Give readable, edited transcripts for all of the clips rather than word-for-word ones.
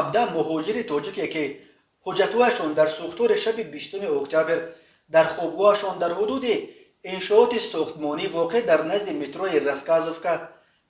17 مهاجر تاجیکی که حجتوهشان در سوختار شب 20 اکتبر در خوابگاهشان در حدود انشاءات ساختمانی واقع در نزد متروی رسکازوفکا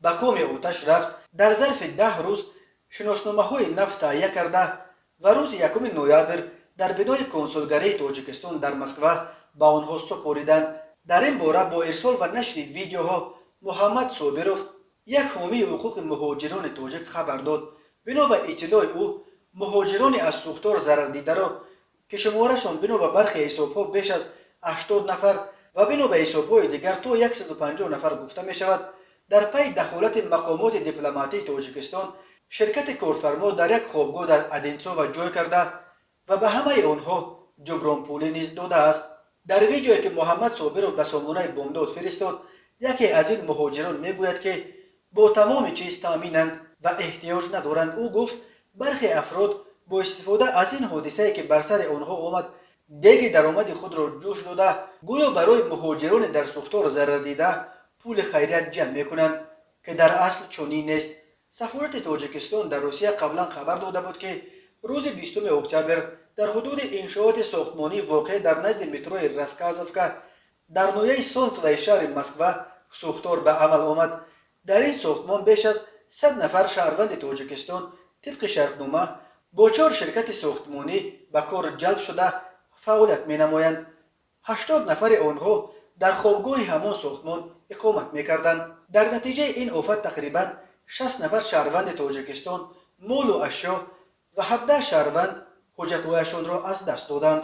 به کام آتش رفت، در ظرف 10 روز شناسنامه های نفت تهیه کرده و روز 1 نوامبر در بنای کنسولگری تاجیکستان در مسکو به آنها سپردند. در این باره با ارسال و نشر ویدیوها محمد صابروف، یک حامی حقوق مهاجران تاجیک، خبر داد. بنا به اطلاع او، مهاجران از سوختار ضرر دیده را که شمارشان بنا به برخی حسابها بیش از 80 نفر و بنا به حسابهای دیگر تا 150 نفر گفته می شود، در پی دخالت مقامات دیپلماتی تاجیکستان شرکت کارفرما در یک خوابگاه در ادینسو جای کرده و به همه آنها جبران پولی نیز داده است. در ویدیویی که محمد صابروف به سامانه بامداد فرستاد، یکی از این مهاجران میگوید که با تمام چیز تامینند و احتیاج ندارند. او گفت برخی افراد با استفاده از این حادثه که بر سر آنها آمد، دیگ درآمد خود را جوش داده گویا برای مهاجران در سوختار ضرر دیده پول خیریت جمع میکنند که در اصل چنین نیست. سفارت تاجیکستان در روسیه قبلا خبر داده بود که روز 20 اکتبر در حدود انشاءات ساختمانی واقع در نزد متروی رسکازوفکا در نویه سونسوی شهر مسکو سوختار به عمل آمد. در این ساختمان بیش از 100 نفر شهروند تاجیکستان طبق شرطنامه با 4 شرکت ساختمانی به کار جلب شده فعالیت می نمایند. 80 نفر آنها در خوابگاه همان ساختمان اقامت می کردند. در نتیجه این آفت تقریبا 60 نفر شهروند تاجیکستان مال و اشیا و 17 شهروند حجتهایشان را از دست دادند.